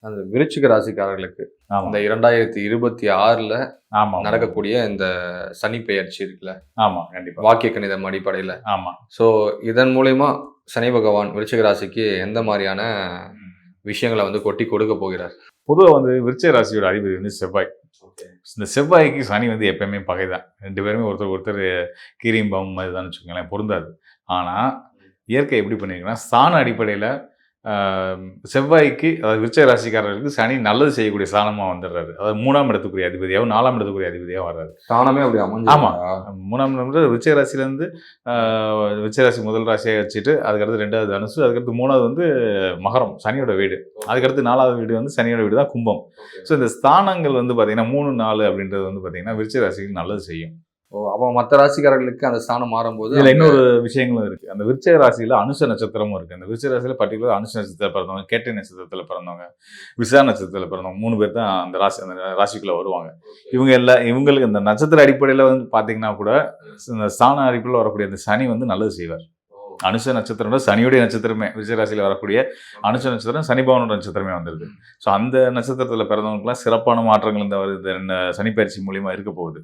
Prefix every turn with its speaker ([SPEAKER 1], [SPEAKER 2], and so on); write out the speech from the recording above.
[SPEAKER 1] அந்த விருச்சிக ராசிக்காரர்களுக்கு
[SPEAKER 2] ஆமா
[SPEAKER 1] இந்த 2026ல
[SPEAKER 2] ஆமா
[SPEAKER 1] நடக்கக்கூடிய இந்த சனி பெயர்ச்சி இருக்குல்ல,
[SPEAKER 2] ஆமா கண்டிப்பா.
[SPEAKER 1] வாக்கிய கணிதம் அடிப்படையில.
[SPEAKER 2] ஆமா.
[SPEAKER 1] ஸோ இதன் மூலியமா சனி பகவான் விருச்சிக ராசிக்கு எந்த மாரியான விஷயங்கள வந்து கொட்டி கொடுக்க போகிறார்?
[SPEAKER 2] பொதுவா வந்து விருச்சிக ராசியோட அதிபதி வந்து செவ்வாய். இந்த செவ்வாய்க்கு சனி வந்து எப்பயுமே பகைதான். 2 பேருமே ஒருத்தர் ஒருத்தர் கீரியும் பாம்பும் மாதிரி தான் வச்சுக்கோங்களேன், பொருந்தாது. ஆனா இயற்கை எப்படி பண்ணிருக்குன்னா, ஸ்தான அடிப்படையில செவ்வாய்க்கு, அதாவது விருச்சிக ராசிக்காரர்களுக்கு சனி நல்லது செய்யக்கூடிய ஸ்தானமா வந்துடுறாரு. அதாவது 3ஆம் இடத்துக்குரிய அதிபதியாகவும் 4ஆம் இடத்துக்குரிய அதிபதியாகவும் வர்றாரு.
[SPEAKER 1] ஸ்தானமே அப்படி
[SPEAKER 2] ஆமா.
[SPEAKER 1] அமைஞ்சிருக்கா?
[SPEAKER 2] 3ஆம் இடம் விருச்சிக ராசியிலேருந்து விருச்சிக ராசி முதல் ராசியாக வச்சுட்டு, அதுக்கடுத்து 2வது தனுசு, அதுக்கடுத்து 3வது வந்து மகரம், சனியோட வீடு. அதுக்கடுத்து 4வது வீடு வந்து சனியோட வீடு தான் கும்பம். ஸோ இந்த ஸ்தானங்கள் வந்து பார்த்தீங்கன்னா 3, 4 அப்படின்றது வந்து பார்த்தீங்கன்னா விருச்சிக ராசிக்கு நல்லது செய்யும்.
[SPEAKER 1] ஓ! அப்ப மத்த ராசிக்காரர்களுக்கு அந்த ஸ்தானம் மாறும்போது
[SPEAKER 2] இதுல இன்னொரு விஷயங்களும் இருக்கு. அந்த விருச்சிக ராசியில அனுஷ நட்சத்திரமும் இருக்கு. அந்த விருச்சிக ராசியில பர்ட்டிகுலர் அனுஷ நட்சத்திரத்துல பிறந்தவங்க, கேட்டை நட்சத்திரத்துல பிறந்தவங்க, விசாக நட்சத்திரத்துல பிறந்தவங்க 3 பேர் தான் அந்த ராசிக்குள்ள வருவாங்க. இவங்களுக்கு இந்த நட்சத்திர அடிப்படையில வந்து பாத்தீங்கன்னா கூட இந்த ஸ்தான அடிப்படையில் வரக்கூடிய அந்த சனி வந்து நல்லது செய்வார். அனுஷ நட்சத்திரம் சனியுடைய நட்சத்திரமே, விருச்சிக ராசியில வரக்கூடிய அனுஷ நட்சத்திரம் சனி பகவானோட நட்சத்திரமே வந்துருது. ஸோ அந்த நட்சத்திரத்துல பிறந்தவங்களுக்குலாம் சிறப்பான மாற்றங்கள் இந்த சனி பயிற்சி மூலியமா இருக்க போகுது.